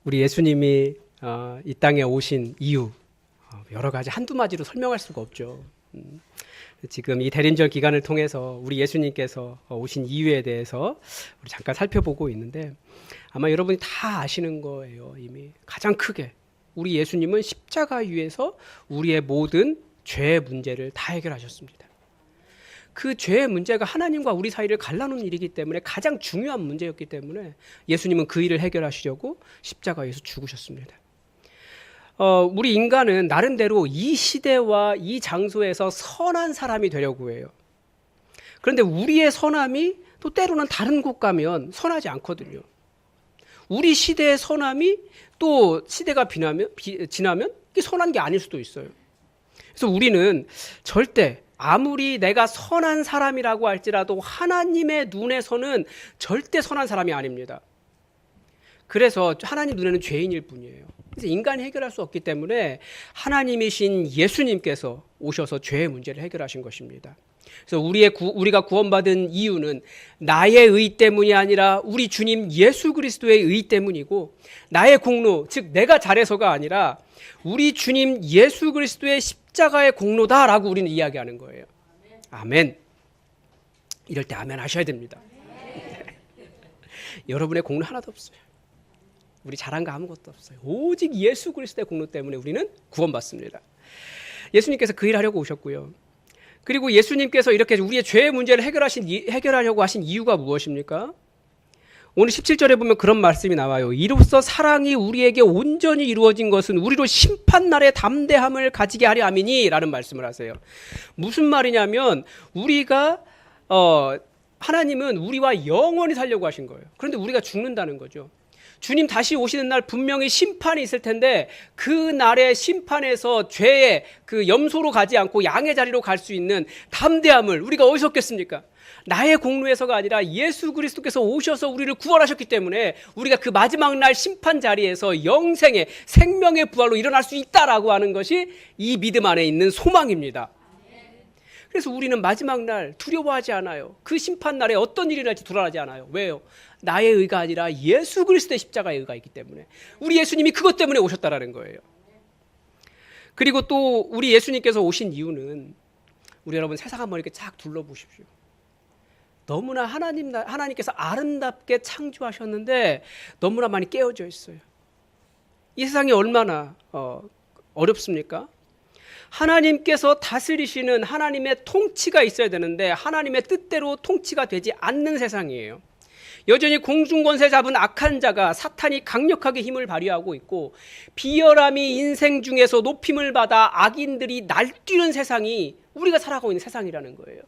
우리 예수님이 이 땅에 오신 이유 여러 가지 한두 마디로 설명할 수가 없죠. 지금 이 대린절 기간을 통해서 우리 예수님께서 오신 이유에 대해서 우리 잠깐 살펴보고 있는데 아마 여러분이 다 아시는 거예요. 이미 가장 크게 우리 예수님은 십자가 위에서 우리의 모든 죄의 문제를 다 해결하셨습니다. 그 죄의 문제가 하나님과 우리 사이를 갈라놓는 일이기 때문에 가장 중요한 문제였기 때문에 예수님은 그 일을 해결하시려고 십자가에서 죽으셨습니다. 우리 인간은 나름대로 이 시대와 이 장소에서 선한 사람이 되려고 해요. 그런데 우리의 선함이 또 때로는 다른 곳 가면 선하지 않거든요. 우리 시대의 선함이 또 시대가 지나면 이게 선한 게 아닐 수도 있어요. 그래서 우리는 절대 아무리 내가 선한 사람이라고 할지라도 하나님의 눈에서는 절대 선한 사람이 아닙니다. 그래서 하나님 눈에는 죄인일 뿐이에요. 그래서 인간이 해결할 수 없기 때문에 하나님이신 예수님께서 오셔서 죄의 문제를 해결하신 것입니다. 그래서 우리가 구원받은 이유는 나의 의 때문이 아니라 우리 주님 예수 그리스도의 의 때문이고, 나의 공로, 즉 내가 잘해서가 아니라 우리 주님 예수 그리스도의 십자가의 공로다라고 우리는 이야기하는 거예요. 아멘. 이럴 때 아멘 하셔야 됩니다. 여러분의 공로 하나도 없어요. 우리 잘한 거 아무것도 없어요. 오직 예수 그리스도의 공로 때문에 우리는 구원받습니다. 예수님께서 그 일을 하려고 오셨고요. 그리고 예수님께서 이렇게 우리의 죄의 문제를 해결하려고 하신 이유가 무엇입니까? 오늘 17절에 보면 그런 말씀이 나와요. 이로써 사랑이 우리에게 온전히 이루어진 것은 우리로 심판날의 담대함을 가지게 하려 함이니 라는 말씀을 하세요. 무슨 말이냐면 하나님은 우리와 영원히 살려고 하신 거예요. 그런데 우리가 죽는다는 거죠. 주님 다시 오시는 날 분명히 심판이 있을 텐데 그 날의 심판에서 죄의 그 염소로 가지 않고 양의 자리로 갈 수 있는 담대함을 우리가 어디서 얻겠습니까? 나의 공로에서가 아니라 예수 그리스도께서 오셔서 우리를 구원하셨기 때문에 우리가 그 마지막 날 심판 자리에서 영생의 생명의 부활로 일어날 수 있다라고 하는 것이 이 믿음 안에 있는 소망입니다. 그래서 우리는 마지막 날 두려워하지 않아요. 그 심판 날에 어떤 일이 날지 불안하지 않아요. 왜요? 나의 의가 아니라 예수 그리스도의 십자가의 의가 있기 때문에, 우리 예수님이 그것 때문에 오셨다라는 거예요. 그리고 또 우리 예수님께서 오신 이유는, 우리 여러분 세상 한번 이렇게 쫙 둘러보십시오. 너무나 하나님께서 아름답게 창조하셨는데 너무나 많이 깨어져 있어요. 이 세상이 얼마나 어렵습니까? 하나님께서 다스리시는 하나님의 통치가 있어야 되는데 하나님의 뜻대로 통치가 되지 않는 세상이에요. 여전히 공중권세 잡은 악한 자가, 사탄이 강력하게 힘을 발휘하고 있고, 비열함이 인생 중에서 높임을 받아 악인들이 날뛰는 세상이 우리가 살아가고 있는 세상이라는 거예요.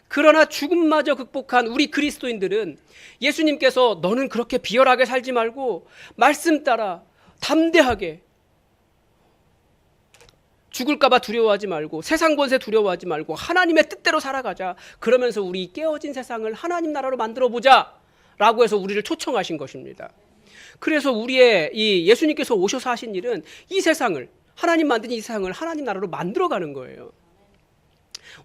그러나 죽음마저 극복한 우리 그리스도인들은 예수님께서 너는 그렇게 비열하게 살지 말고 말씀 따라 담대하게, 죽을까봐 두려워하지 말고 세상 권세 두려워하지 말고 하나님의 뜻대로 살아가자. 그러면서 우리 깨어진 세상을 하나님 나라로 만들어보자 라고 해서 우리를 초청하신 것입니다. 그래서 이 예수님께서 오셔서 하신 일은 이 세상을, 하나님 만든 이 세상을 하나님 나라로 만들어가는 거예요.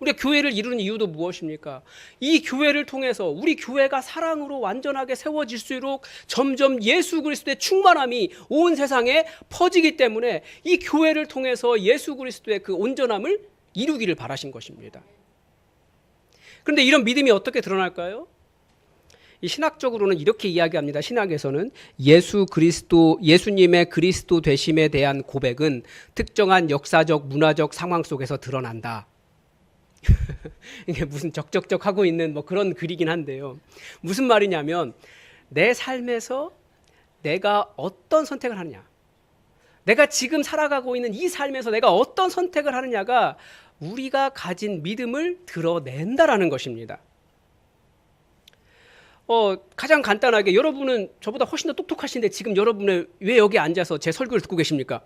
우리가 교회를 이루는 이유도 무엇입니까? 이 교회를 통해서 우리 교회가 사랑으로 완전하게 세워질수록 점점 예수 그리스도의 충만함이 온 세상에 퍼지기 때문에 이 교회를 통해서 예수 그리스도의 그 온전함을 이루기를 바라신 것입니다. 그런데 이런 믿음이 어떻게 드러날까요? 이 신학적으로는 이렇게 이야기합니다. 신학에서는 예수님의 그리스도 되심에 대한 고백은 특정한 역사적, 문화적 상황 속에서 드러난다. 이게 무슨 적적적 하고 있는 그런 글이긴 한데요. 무슨 말이냐면 내 삶에서 내가 어떤 선택을 하느냐, 내가 지금 살아가고 있는 이 삶에서 내가 어떤 선택을 하느냐가 우리가 가진 믿음을 드러낸다라는 것입니다. 가장 간단하게, 여러분은 저보다 훨씬 더 똑똑하신데 지금 여러분은 왜 여기 앉아서 제 설교를 듣고 계십니까?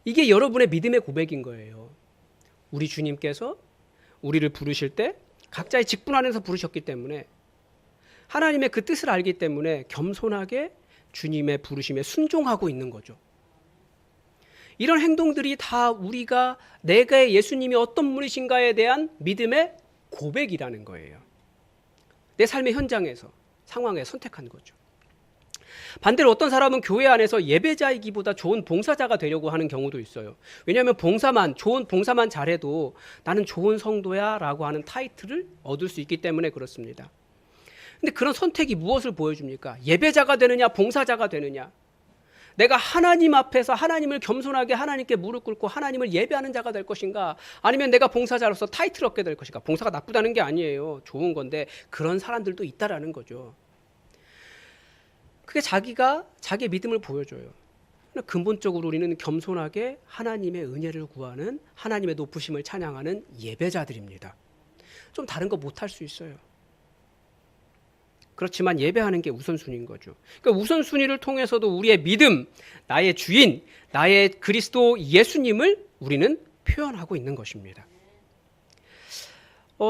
이게 여러분의 믿음의 고백인 거예요. 우리 주님께서 우리를 부르실 때 각자의 직분 안에서 부르셨기 때문에, 하나님의 그 뜻을 알기 때문에 겸손하게 주님의 부르심에 순종하고 있는 거죠. 이런 행동들이 다 내가 예수님이 어떤 분이신가에 대한 믿음의 고백이라는 거예요. 내 삶의 현장에서, 상황에 선택한 거죠. 반대로 어떤 사람은 교회 안에서 예배자이기보다 좋은 봉사자가 되려고 하는 경우도 있어요. 왜냐하면 좋은 봉사만 잘해도 나는 좋은 성도야 라고 하는 타이틀을 얻을 수 있기 때문에 그렇습니다. 근데 그런 선택이 무엇을 보여줍니까? 예배자가 되느냐, 봉사자가 되느냐. 내가 하나님 앞에서 하나님을 겸손하게 하나님께 무릎 꿇고 하나님을 예배하는 자가 될 것인가, 아니면 내가 봉사자로서 타이틀을 얻게 될 것인가. 봉사가 나쁘다는 게 아니에요. 좋은 건데 그런 사람들도 있다라는 거죠. 그게 자기의 믿음을 보여줘요. 근본적으로 우리는 겸손하게 하나님의 은혜를 구하는, 하나님의 높으심을 찬양하는 예배자들입니다. 좀 다른 거 못할 수 있어요. 그렇지만 예배하는 게 우선순위인 거죠. 그러니까 우선순위를 통해서도 우리의 믿음, 나의 주인, 나의 그리스도 예수님을 우리는 표현하고 있는 것입니다.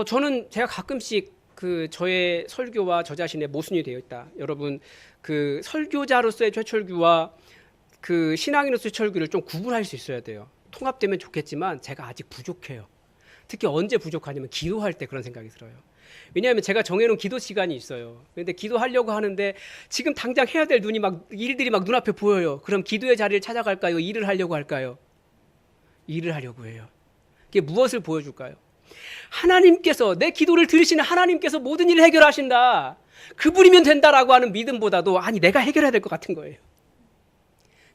저는 제가 가끔씩 저의 설교와 저 자신의 모순이 되어 있다. 여러분, 설교자로서의 최철규와 신앙인으로서의 최철규를 좀 구분할 수 있어야 돼요. 통합되면 좋겠지만 제가 아직 부족해요. 특히 언제 부족하냐면 기도할 때 그런 생각이 들어요. 왜냐하면 제가 정해놓은 기도 시간이 있어요. 그런데 기도하려고 하는데 지금 당장 해야 될 일들이 막 눈앞에 보여요. 그럼 기도의 자리를 찾아갈까요? 일을 하려고 할까요? 일을 하려고 해요. 그게 무엇을 보여줄까요? 하나님께서, 내 기도를 들으시는 하나님께서 모든 일을 해결하신다. 그분이면 된다라고 하는 믿음보다도 아니 내가 해결해야 될 것 같은 거예요.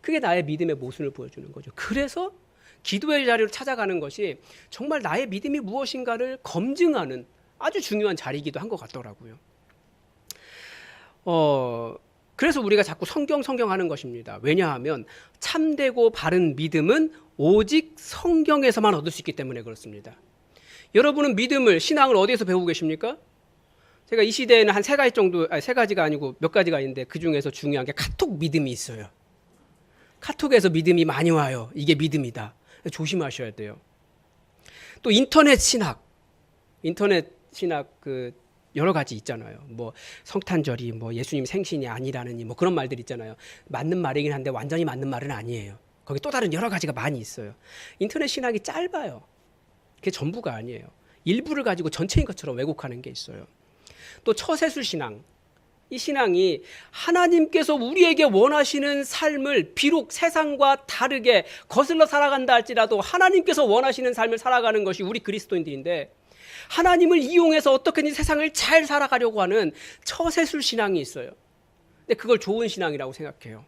그게 나의 믿음의 모순을 보여주는 거죠. 그래서 기도의 자리로 찾아가는 것이 정말 나의 믿음이 무엇인가를 검증하는 아주 중요한 자리이기도 한 것 같더라고요. 그래서 우리가 자꾸 성경 하는 것입니다. 왜냐하면 참되고 바른 믿음은 오직 성경에서만 얻을 수 있기 때문에 그렇습니다. 여러분은 신앙을 어디에서 배우고 계십니까? 제가 이 시대에는 한 세 가지가 아니고 몇 가지가 있는데 그 중에서 중요한 게 카톡 믿음이 있어요. 카톡에서 믿음이 많이 와요. 이게 믿음이다. 조심하셔야 돼요. 또 인터넷 신학 여러 가지 있잖아요. 뭐 성탄절이 예수님 생신이 아니라느니 그런 말들 있잖아요. 맞는 말이긴 한데 완전히 맞는 말은 아니에요. 거기 또 다른 여러 가지가 많이 있어요. 인터넷 신학이 짧아요. 그게 전부가 아니에요. 일부를 가지고 전체인 것처럼 왜곡하는 게 있어요. 또 처세술 신앙. 이 신앙이 하나님께서 우리에게 원하시는 삶을 비록 세상과 다르게 거슬러 살아간다 할지라도 하나님께서 원하시는 삶을 살아가는 것이 우리 그리스도인들인데, 하나님을 이용해서 어떻게든 세상을 잘 살아가려고 하는 처세술 신앙이 있어요. 근데 그걸 좋은 신앙이라고 생각해요.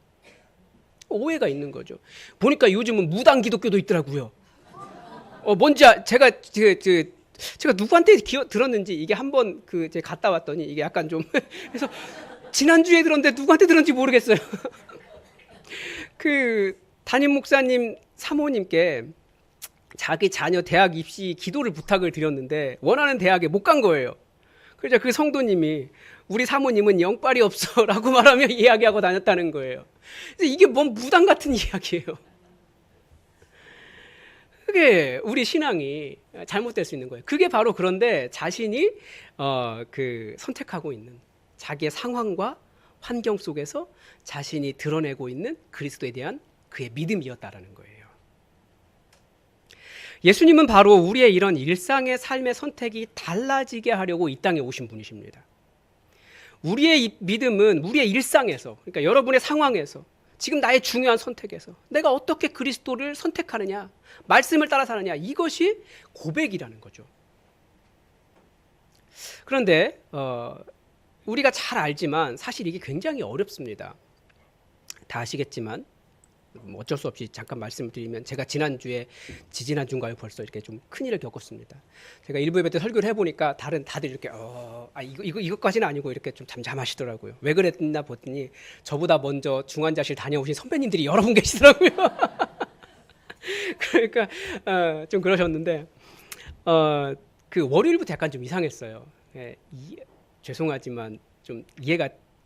오해가 있는 거죠. 보니까 요즘은 무당 기독교도 있더라고요. 제가 누구한테 들었는지 이게 한번 제가 갔다 왔더니 이게 약간 좀 그래서 지난주에 들었는데 누구한테 들었는지 모르겠어요. 담임 목사님 사모님께 자기 자녀 대학 입시 기도를 부탁을 드렸는데 원하는 대학에 못 간 거예요. 그래서 그 성도님이 우리 사모님은 영빨이 없어 라고 말하며 이야기하고 다녔다는 거예요. 그래서 이게 뭔 무당 같은 이야기예요. 그게 우리 신앙이 잘못될 수 있는 거예요. 그게 바로 그런데 자신이 선택하고 있는 자기의 상황과 환경 속에서 자신이 드러내고 있는 그리스도에 대한 그의 믿음이었다라는 거예요. 예수님은 바로 우리의 이런 일상의 삶의 선택이 달라지게 하려고 이 땅에 오신 분이십니다. 우리의 믿음은 우리의 일상에서, 그러니까 여러분의 상황에서, 지금 나의 중요한 선택에서 내가 어떻게 그리스도를 선택하느냐, 말씀을 따라 사느냐, 이것이 고백이라는 거죠. 그런데 우리가 잘 알지만 사실 이게 굉장히 어렵습니다. 다 아시겠지만 어쩔 수 없이 잠깐 말씀을 드리면, 제가 지지난주인가요? 벌써 이렇게 좀 큰일을 겪었습니다. 제가 일부 예배 때 설교를 해보니까 다들 이렇게 이것까지는 아니고 이렇게 좀 잠잠하시더라고요. 왜 그랬나 보더니 저보다 먼저 중환자실 다녀오신 선배님들이 여러 분 계시더라고요. 그러니까 좀 그러셨는데 월요일부터 약간 좀 이상했어요. 죄송하지만 좀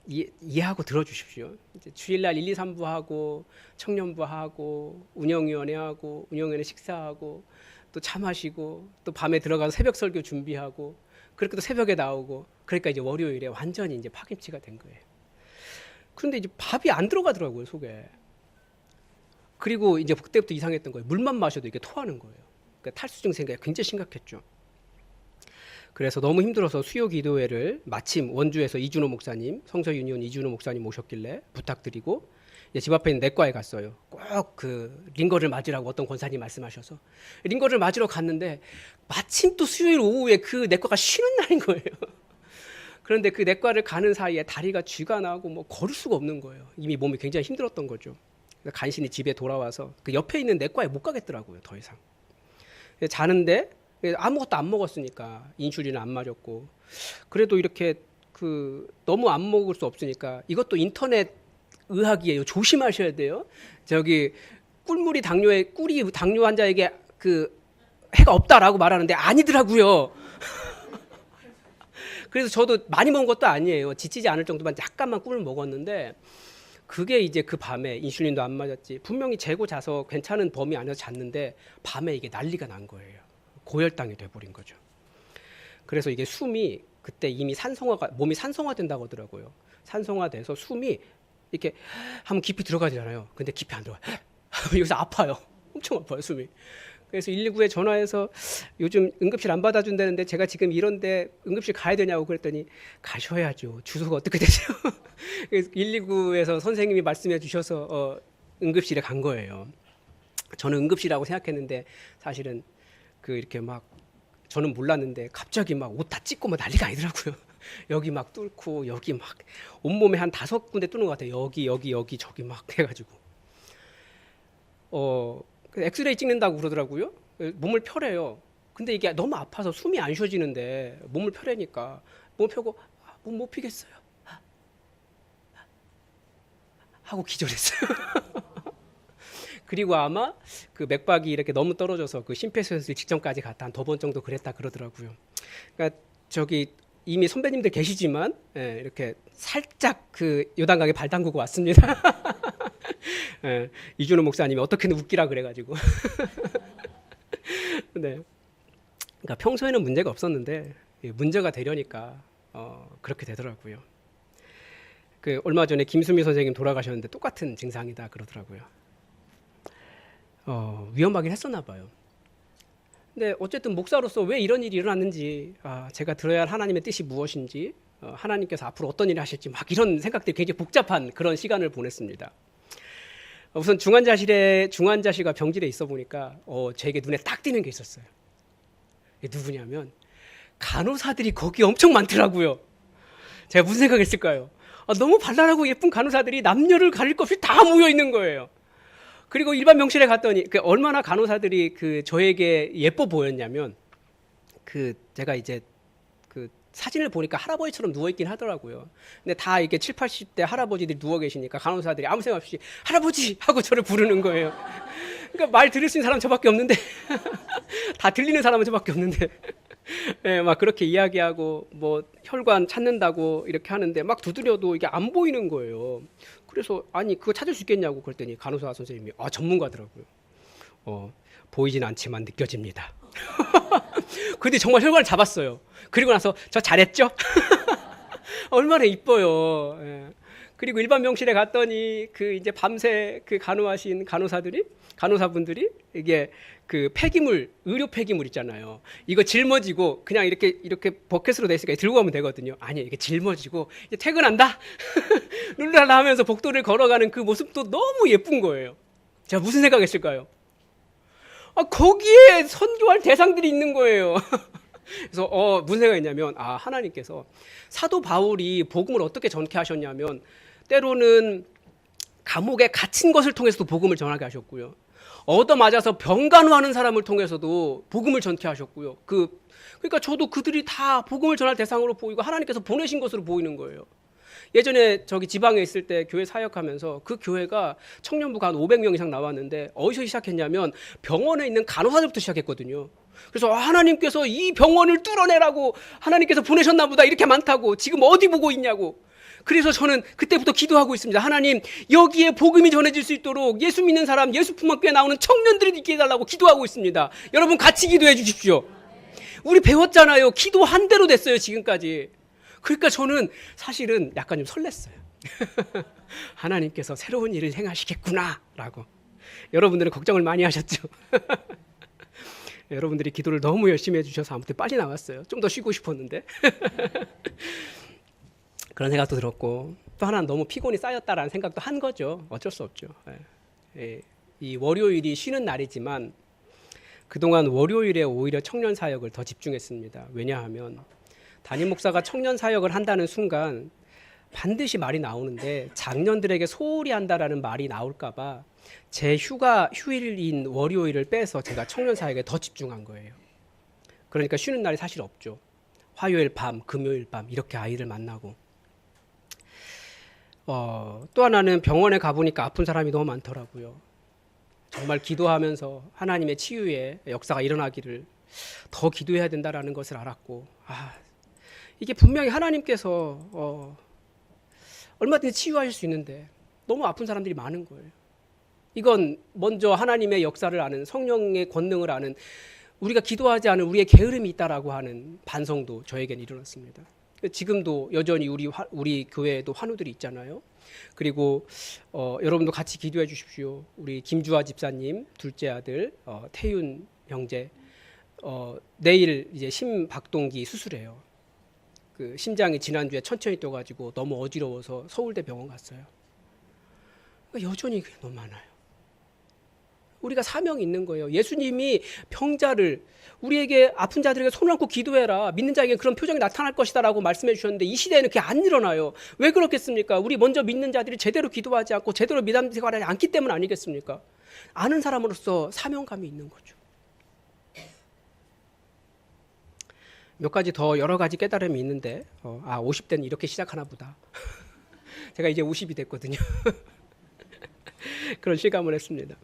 이해하고 들어주십시오. 이제 주일날 1, 2, 3부 하고 청년부 하고 운영위원회 하고 운영위원회 식사하고 또 차 마시고 또 밤에 들어가서 새벽 설교 준비하고 그렇게 또 새벽에 나오고, 그러니까 이제 월요일에 완전히 이제 파김치가 된 거예요. 그런데 이제 밥이 안 들어가더라고요, 속에. 그리고 이제 그때부터 이상했던 거예요. 물만 마셔도 이게 토하는 거예요. 그러니까 탈수 증세가 굉장히 심각했죠. 그래서 너무 힘들어서 수요 기도회를 마침 원주에서 이준호 목사님, 성서 유니온 이준호 목사님 모셨길래 부탁드리고 집 앞에 있는 내과에 갔어요. 꼭 그 링거를 맞으라고 어떤 권사님 말씀하셔서 링거를 맞으러 갔는데 마침 또 수요일 오후에 그 내과가 쉬는 날인 거예요. 그런데 그 내과를 가는 사이에 다리가 쥐가 나고 뭐 걸을 수가 없는 거예요. 이미 몸이 굉장히 힘들었던 거죠. 간신히 집에 돌아와서 그 옆에 있는 내과에 못 가겠더라고요. 더 이상. 자는데 아무것도 안 먹었으니까 인슐린을 안 맞았고 그래도 이렇게 그 너무 안 먹을 수 없으니까 이것도 인터넷 의학이에요. 조심하셔야 돼요. 저기 꿀물이 꿀이 당뇨 환자에게 그 해가 없다라고 말하는데 아니더라고요. 그래서 저도 많이 먹은 것도 아니에요. 지치지 않을 정도만 약간만 꿀을 먹었는데 그게 이제 그 밤에 인슐린도 안 맞았지. 분명히 재고 자서 괜찮은 범위 안에서 잤는데 밤에 이게 난리가 난 거예요. 고혈당이 돼버린 거죠. 그래서 이게 숨이 그때 이미 몸이 산성화된다고 하더라고요. 산성화돼서 숨이 이렇게 한번 깊이 들어가잖아요. 근데 깊이 안 들어가요. 여기서 아파요. 엄청 아파요, 숨이. 그래서 119에 전화해서 요즘 응급실 안 받아준다는데 제가 지금 이런데 응급실 가야 되냐고 그랬더니 가셔야죠. 주소가 어떻게 되세요? 그래서 119에서 선생님이 말씀해 주셔서 응급실에 간 거예요. 저는 응급실이라고 생각했는데 사실은 그 이렇게 막 저는 몰랐는데 갑자기 막 옷 다 찢고 막 난리가 아니더라고요. 여기 막 뚫고 여기 막 온몸에 한 5군데 뚫는 것 같아요. 여기 저기 막 해가지고 엑스레이 찍는다고 그러더라고요. 몸을 펴래요. 근데 이게 너무 아파서 숨이 안 쉬어지는데 몸을 펴래니까 몸을 펴고 몸 못 피겠어요 하고 기절했어요. 그리고 아마 그 맥박이 이렇게 너무 떨어져서 그 심폐소생술 직전까지 갔다 한 2번 정도 그랬다 그러더라고요. 그러니까 저기 이미 선배님들 계시지만 이렇게 살짝 그 요단강에 발 담그고 왔습니다. 이준호 목사님이 어떻게든 웃기라 그래가지고. 네. 그러니까 평소에는 문제가 없었는데 문제가 되려니까 그렇게 되더라고요. 그 얼마 전에 김수미 선생님 돌아가셨는데 똑같은 증상이다 그러더라고요. 위험하긴 했었나 봐요. 근데 어쨌든 목사로서 왜 이런 일이 일어났는지, 제가 들어야 할 하나님의 뜻이 무엇인지, 하나님께서 앞으로 어떤 일을 하실지 막 이런 생각들이 굉장히 복잡한 그런 시간을 보냈습니다. 우선 중환자실과 병실에 있어 보니까 제게 눈에 딱 띄는 게 있었어요. 이게 누구냐면 간호사들이 거기 엄청 많더라고요. 제가 무슨 생각했을까요? 너무 발랄하고 예쁜 간호사들이 남녀를 가릴 것 없이 다 모여 있는 거예요. 그리고 일반 병실에 갔더니 얼마나 간호사들이 저에게 예뻐 보였냐면 제가 이제 사진을 보니까 할아버지처럼 누워 있긴 하더라고요. 근데 다 이렇게 7, 80대 할아버지들이 누워 계시니까 간호사들이 아무 생각 없이 할아버지 하고 저를 부르는 거예요. 그러니까 말 들을 수 있는 사람 저밖에 없는데 다 들리는 사람은 저밖에 없는데 막 그렇게 이야기하고 뭐 혈관 찾는다고 이렇게 하는데 막 두드려도 이게 안 보이는 거예요. 그래서 아니 그거 찾을 수 있겠냐고 그랬더니 간호사 선생님이 전문가더라고요. 보이진 않지만 느껴집니다. 근데 정말 혈관을 잡았어요. 그리고 나서 저 잘했죠? 얼마나 이뻐요. 그리고 일반 병실에 갔더니 이제 밤새 간호하신 간호사분들이 이게 폐기물, 의료 폐기물 있잖아요. 이거 짊어지고 그냥 이렇게 버켓으로 돼 있으니까 들고 가면 되거든요. 아니, 이게 짊어지고 이제 퇴근한다. 룰랄라 하면서 복도를 걸어가는 그 모습도 너무 예쁜 거예요. 제가 무슨 생각했을까요? 거기에 선교할 대상들이 있는 거예요. 그래서 무슨 생각했냐면 하나님께서 사도 바울이 복음을 어떻게 전케하셨냐면 때로는 감옥에 갇힌 것을 통해서도 복음을 전하게 하셨고요. 얻어맞아서 병간호하는 사람을 통해서도 복음을 전케하셨고요. 그러니까 저도 그들이 다 복음을 전할 대상으로 보이고 하나님께서 보내신 것으로 보이는 거예요. 예전에 저기 지방에 있을 때 교회 사역하면서 그 교회가 청년부가 한 500명 이상 나왔는데 어디서 시작했냐면 병원에 있는 간호사들부터 시작했거든요. 그래서 하나님께서 이 병원을 뚫어내라고 하나님께서 보내셨나 보다 이렇게 많다고 지금 어디 보고 있냐고. 그래서 저는 그때부터 기도하고 있습니다. 하나님 여기에 복음이 전해질 수 있도록 예수 믿는 사람 예수 품학교에 나오는 청년들이 있게 해달라고 기도하고 있습니다. 여러분 같이 기도해 주십시오. 우리 배웠잖아요. 기도한 대로 됐어요 지금까지. 그러니까 저는 사실은 약간 좀 설렜어요. 하나님께서 새로운 일을 행하시겠구나 라고. 여러분들은 걱정을 많이 하셨죠. 여러분들이 기도를 너무 열심히 해주셔서 아무튼 빨리 나왔어요. 좀 더 쉬고 싶었는데 그런 생각도 들었고, 또 하나는 너무 피곤이 쌓였다라는 생각도 한 거죠. 어쩔 수 없죠. 이 월요일이 쉬는 날이지만 그동안 월요일에 오히려 청년 사역을 더 집중했습니다. 왜냐하면 담임 목사가 청년 사역을 한다는 순간 반드시 말이 나오는데, 장년들에게 소홀히 한다라는 말이 나올까 봐 제 휴일인 월요일을 빼서 제가 청년 사역에 더 집중한 거예요. 그러니까 쉬는 날이 사실 없죠. 화요일 밤, 금요일 밤 이렇게 아이를 만나고, 또 하나는 병원에 가보니까 아픈 사람이 너무 많더라고요. 정말 기도하면서 하나님의 치유의 역사가 일어나기를 더 기도해야 된다라는 것을 알았고, 이게 분명히 하나님께서 얼마든지 치유하실 수 있는데 너무 아픈 사람들이 많은 거예요. 이건 먼저 하나님의 역사를 아는, 성령의 권능을 아는, 우리가 기도하지 않은 우리의 게으름이 있다라고 하는 반성도 저에겐 일어났습니다. 지금도 여전히 우리 교회에도 환우들이 있잖아요. 그리고 여러분도 같이 기도해 주십시오. 우리 김주아 집사님 둘째 아들 태윤 형제 내일 이제 심박동기 수술해요. 그 심장이 지난주에 천천히 떠가지고 너무 어지러워서 서울대 병원 갔어요. 그러니까 여전히 그게 너무 많아요. 우리가 사명이 있는 거예요. 예수님이 병자를, 우리에게 아픈 자들에게 손을 얹고 기도해라, 믿는 자에게 그런 표정이 나타날 것이다 라고 말씀해 주셨는데, 이 시대에는 그게 안 일어나요. 왜 그렇겠습니까? 우리 먼저 믿는 자들이 제대로 기도하지 않고 제대로 믿음 생활하지 않기 때문 아니겠습니까? 아는 사람으로서 사명감이 있는 거죠. 몇 가지 더 여러 가지 깨달음이 있는데 50대는 이렇게 시작하나 보다. 제가 이제 50이 됐거든요. 그런 실감을 했습니다.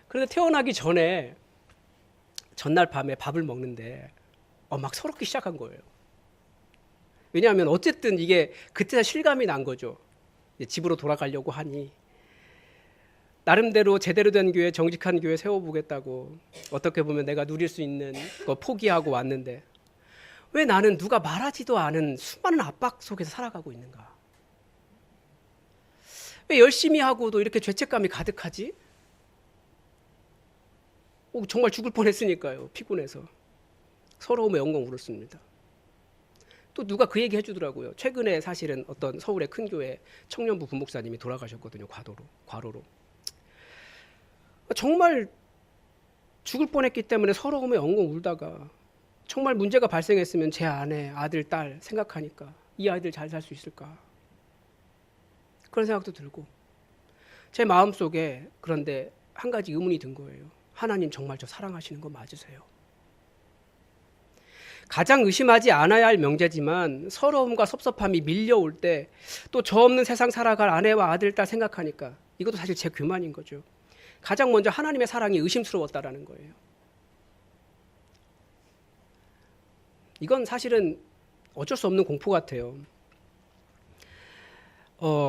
그런데 태어나기 전에 전날 밤에 밥을 먹는데 막 서럽기 시작한 거예요. 왜냐하면 어쨌든 이게 그때 실감이 난 거죠. 집으로 돌아가려고 하니 나름대로 제대로 된 교회, 정직한 교회 세워보겠다고 어떻게 보면 내가 누릴 수 있는 거 포기하고 왔는데, 왜 나는 누가 말하지도 않은 수많은 압박 속에서 살아가고 있는가? 왜 열심히 하고도 이렇게 죄책감이 가득하지? 정말 죽을 뻔했으니까요. 피곤해서. 서러움에 엉엉 울었습니다. 또 누가 그 얘기 해주더라고요. 최근에 사실은 어떤 서울의 큰 교회 청년부 부목사님이 돌아가셨거든요. 과로로. 정말 죽을 뻔했기 때문에 서러움에 엉엉 울다가 정말 문제가 발생했으면 제 아내, 아들, 딸 생각하니까 이 아이들 잘 살 수 있을까? 그런 생각도 들고, 제 마음속에 그런데 한 가지 의문이 든 거예요. 하나님 정말 저 사랑하시는 거 맞으세요? 가장 의심하지 않아야 할 명제지만 서러움과 섭섭함이 밀려올 때 또 저 없는 세상 살아갈 아내와 아들, 딸 생각하니까 이것도 사실 제 교만인 거죠. 가장 먼저 하나님의 사랑이 의심스러웠다라는 거예요. 이건 사실은 어쩔 수 없는 공포 같아요.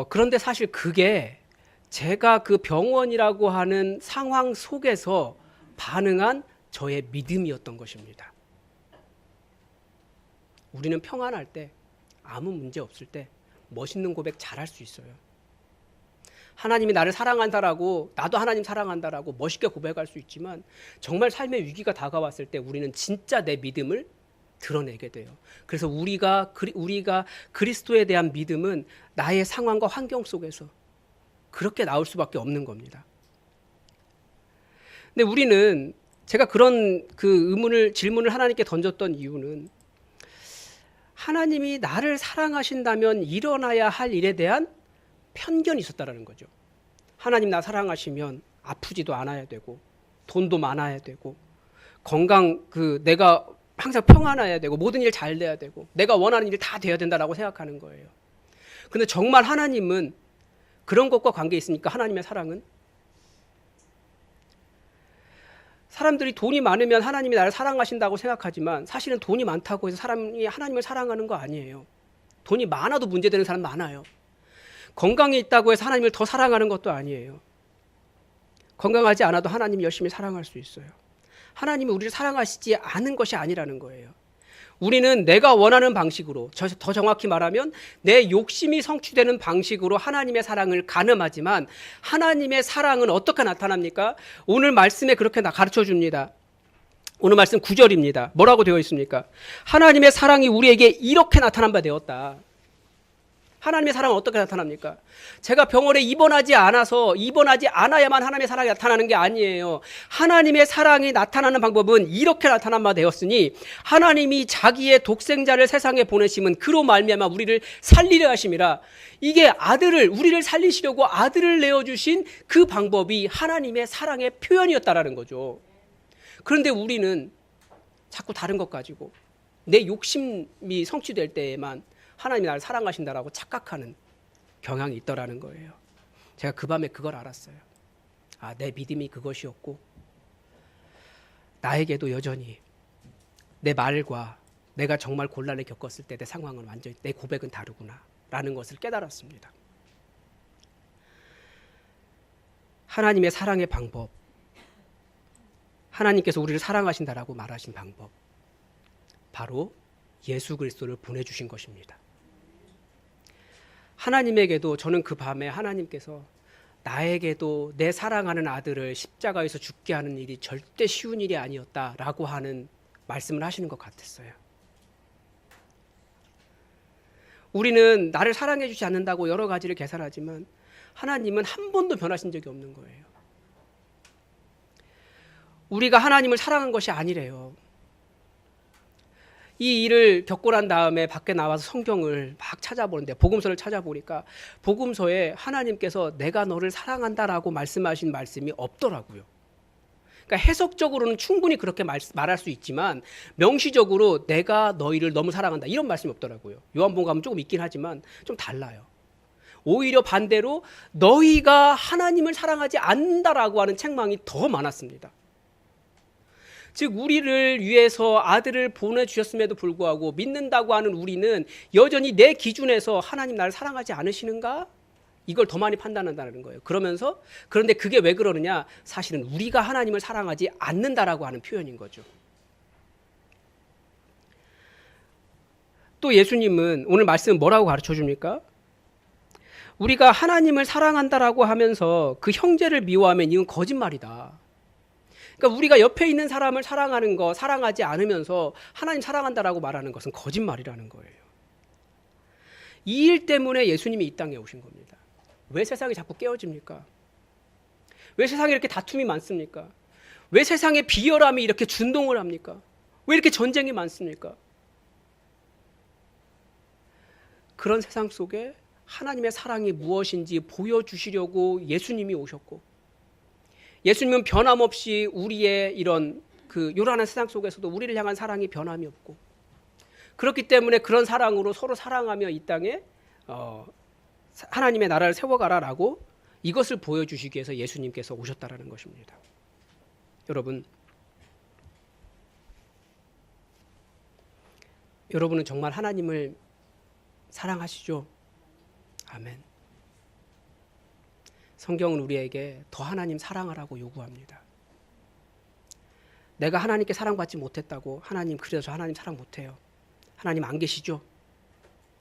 그런데 사실 그게 제가 그 병원이라고 하는 상황 속에서 반응한 저의 믿음이었던 것입니다. 우리는 평안할 때, 아무 문제 없을 때 멋있는 고백 잘할 수 있어요. 하나님이 나를 사랑한다라고, 나도 하나님 사랑한다라고 멋있게 고백할 수 있지만, 정말 삶의 위기가 다가왔을 때 우리는 진짜 내 믿음을 드러내게 돼요. 그래서 우리가 그리스도에 대한 믿음은 나의 상황과 환경 속에서 그렇게 나올 수밖에 없는 겁니다. 근데 우리는, 제가 그런 질문을 하나님께 던졌던 이유는, 하나님이 나를 사랑하신다면 일어나야 할 일에 대한 편견이 있었다라는 거죠. 하나님 나 사랑하시면 아프지도 않아야 되고, 돈도 많아야 되고, 내가 항상 평안해야 되고, 모든 일 잘 돼야 되고, 내가 원하는 일 다 돼야 된다라고 생각하는 거예요. 근데 정말 하나님은 그런 것과 관계 있습니까? 하나님의 사랑은? 사람들이 돈이 많으면 하나님이 나를 사랑하신다고 생각하지만, 사실은 돈이 많다고 해서 사람이 하나님을 사랑하는 거 아니에요. 돈이 많아도 문제되는 사람 많아요. 건강이 있다고 해서 하나님을 더 사랑하는 것도 아니에요. 건강하지 않아도 하나님이 열심히 사랑할 수 있어요. 하나님이 우리를 사랑하시지 않은 것이 아니라는 거예요. 우리는 내가 원하는 방식으로, 더 정확히 말하면 내 욕심이 성취되는 방식으로 하나님의 사랑을 가늠하지만, 하나님의 사랑은 어떻게 나타납니까? 오늘 말씀에 그렇게 가르쳐 줍니다. 오늘 말씀 9절입니다. 뭐라고 되어 있습니까? 하나님의 사랑이 우리에게 이렇게 나타난 바 되었다. 하나님의 사랑은 어떻게 나타납니까? 제가 병원에 입원하지 않아야만 하나님의 사랑이 나타나는 게 아니에요. 하나님의 사랑이 나타나는 방법은 이렇게 나타난 바 되었으니 하나님이 자기의 독생자를 세상에 보내심은 그로 말미암아 우리를 살리려 하심이라. 이게 우리를 살리시려고 아들을 내어주신 그 방법이 하나님의 사랑의 표현이었다라는 거죠. 그런데 우리는 자꾸 다른 것 가지고 내 욕심이 성취될 때에만 하나님이 나를 사랑하신다라고 착각하는 경향이 있더라는 거예요. 제가 그 밤에 그걸 알았어요. 내 믿음이 그것이었고 나에게도 여전히 내 말과 내가 정말 곤란을 겪었을 때 내 상황은 완전히 내 고백은 다르구나 라는 것을 깨달았습니다. 하나님의 사랑의 방법, 하나님께서 우리를 사랑하신다라고 말하신 방법, 바로 예수 그리스도를 보내주신 것입니다. 하나님에게도 저는 그 밤에 하나님께서 나에게도 내 사랑하는 아들을 십자가에서 죽게 하는 일이 절대 쉬운 일이 아니었다라고 하는 말씀을 하시는 것 같았어요. 우리는 나를 사랑해 주지 않는다고 여러 가지를 계산하지만 하나님은 한 번도 변하신 적이 없는 거예요. 우리가 하나님을 사랑한 것이 아니래요. 이 일을 겪고 난 다음에 밖에 나와서 성경을 막 찾아보는데 복음서를 찾아보니까 복음서에 하나님께서 내가 너를 사랑한다라고 말씀하신 말씀이 없더라고요. 그러니까 해석적으로는 충분히 그렇게 말할 수 있지만 명시적으로 내가 너희를 너무 사랑한다 이런 말씀이 없더라고요. 요한복음 가면 조금 있긴 하지만 좀 달라요. 오히려 반대로 너희가 하나님을 사랑하지 않는다라고 하는 책망이 더 많았습니다. 즉 우리를 위해서 아들을 보내주셨음에도 불구하고 믿는다고 하는 우리는 여전히 내 기준에서 하나님 나를 사랑하지 않으시는가? 이걸 더 많이 판단한다는 거예요. 그런데 그게 왜 그러느냐? 사실은 우리가 하나님을 사랑하지 않는다라고 하는 표현인 거죠. 또 예수님은 오늘 말씀은 뭐라고 가르쳐 줍니까? 우리가 하나님을 사랑한다라고 하면서 그 형제를 미워하면 이건 거짓말이다. 그러니까 우리가 옆에 있는 사람을 사랑하지 않으면서 하나님 사랑한다라고 말하는 것은 거짓말이라는 거예요. 이 일 때문에 예수님이 이 땅에 오신 겁니다. 왜 세상이 자꾸 깨어집니까? 왜 세상에 이렇게 다툼이 많습니까? 왜 세상에 비열함이 이렇게 준동을 합니까? 왜 이렇게 전쟁이 많습니까? 그런 세상 속에 하나님의 사랑이 무엇인지 보여주시려고 예수님이 오셨고 예수님은 변함없이 우리의 이런 요란한 세상 속에서도 우리를 향한 사랑이 변함이 없고 그렇기 때문에 그런 사랑으로 서로 사랑하며 이 땅에 하나님의 나라를 세워가라라고 이것을 보여주시기 위해서 예수님께서 오셨다라는 것입니다. 여러분은 정말 하나님을 사랑하시죠? 아멘. 성경은 우리에게 더 하나님 사랑하라고 요구합니다. 내가 하나님께 사랑받지 못했다고 하나님 그래서 저 하나님 사랑 못해요. 하나님 안 계시죠?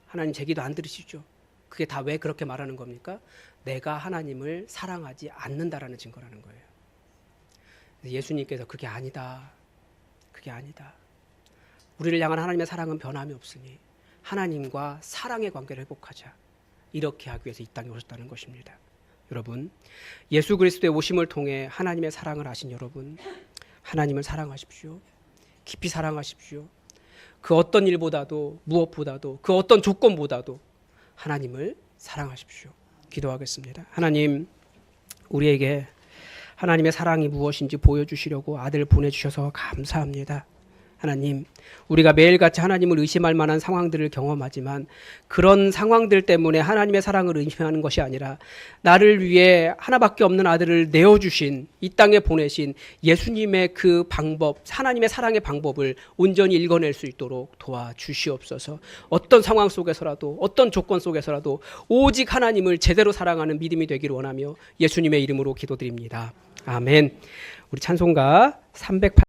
하나님 제 기도 안 들으시죠? 그게 다 왜 그렇게 말하는 겁니까? 내가 하나님을 사랑하지 않는다라는 증거라는 거예요. 예수님께서 그게 아니다. 우리를 향한 하나님의 사랑은 변함이 없으니 하나님과 사랑의 관계를 회복하자. 이렇게 하기 위해서 이 땅에 오셨다는 것입니다. 여러분, 예수 그리스도의 오심을 통해 하나님의 사랑을 아신 여러분, 하나님을 사랑하십시오. 깊이 사랑하십시오. 그 어떤 일보다도 무엇보다도 그 어떤 조건보다도 하나님을 사랑하십시오. 기도하겠습니다. 하나님, 우리에게 하나님의 사랑이 무엇인지 보여주시려고 아들을 보내주셔서 감사합니다. 하나님, 우리가 매일같이 하나님을 의심할 만한 상황들을 경험하지만 그런 상황들 때문에 하나님의 사랑을 의심하는 것이 아니라 나를 위해 하나밖에 없는 아들을 내어주신 이 땅에 보내신 예수님의 그 방법, 하나님의 사랑의 방법을 온전히 읽어낼 수 있도록 도와주시옵소서. 어떤 상황 속에서라도 어떤 조건 속에서라도 오직 하나님을 제대로 사랑하는 믿음이 되기를 원하며 예수님의 이름으로 기도드립니다. 아멘. 우리 찬송가 308